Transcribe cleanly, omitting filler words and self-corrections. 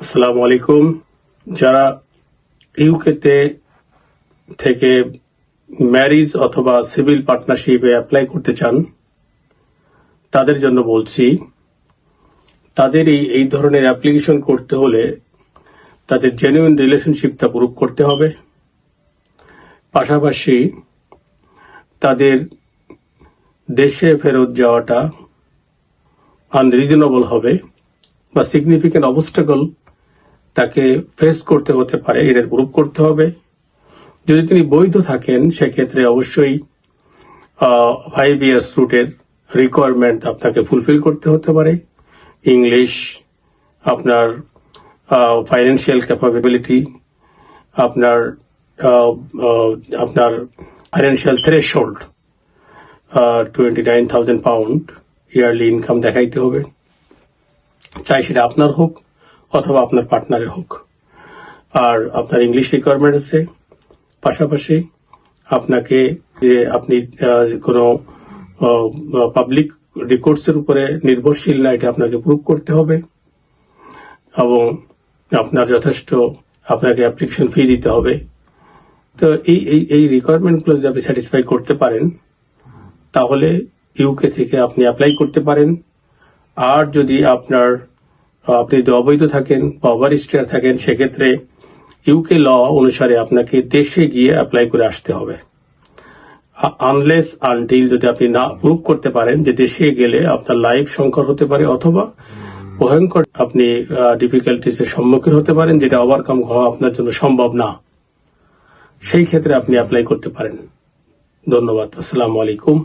আসসালামু আলাইকুম। যারা ইউকেতে থেকে ম্যারিজ অথবা সিভিল পার্টনারশিপে অ্যাপ্লাই করতে চান তাদের জন্য বলছি, তাদের এই ধরনের অ্যাপ্লিকেশন করতে হলে তাদের জেনুইন রিলেশনশিপটা প্রুভ করতে হবে। পাশাপাশি তাদের দেশে ফেরত যাওয়াটা আনরিজনেবল হবে বা সিগনিফিক্যান্ট অবস্টাকল তাকে ফেস করতে হতে পারে, এটা প্রুভ করতে হবে। যদি তিনি বৈধ থাকেন সেক্ষেত্রে অবশ্যই 5 ইয়ার্স রুটের রিকোয়ারমেন্ট আপনাকে ফুলফিল করতে হতে পারে। ইংলিশ, আপনার ফাইন্যান্সিয়াল ক্যাপাবিলিটি, আপনার financial threshold 29,000 pound yearly income দেখাইতে হবে, চাই সেটা আপনার হোক অথবা আপনার পার্টনারের হোক। আর আপনার ইংলিশ রিকোয়ারমেন্ট আছে। পাশাপাশি আপনাকে যে আপনি কোনো পাবলিক রেকর্ডসের উপরে নির্ভরশীল না, এটা আপনাকে প্রুভ করতে হবে এবং আপনার যথেষ্ট আপনাকে অ্যাপ্লিকেশন ফি দিতে হবে। তো এই রিকোয়ারমেন্টগুলো যদি আপনি স্যাটিসফাই করতে পারেন তাহলে ইউকে থেকে আপনি অ্যাপ্লাই করতে পারেন। আর যদি আপনি অবৈধ থাকেন বা ওভারস্টেয়ার থাকেন সেক্ষেত্রে ইউকে ল অনুসারে আপনাকে দেশে গিয়ে অ্যাপ্লাই করে আসতে হবে। আনলেস আনটিল যদি আপনি না প্রুভ করতে পারেন যে দেশে গেলে আপনার লাইফ সংকট হতে পারে অথবা ভয়ঙ্কর আপনি ডিফিকাল্টিস এর সম্মুখীন হতে পারেন, যেটা ওভারকাম হওয়া আপনার জন্য সম্ভব না, সেই ক্ষেত্রে আপনি অ্যাপ্লাই করতে পারেন। ধন্যবাদ। আসসালামু আলাইকুম।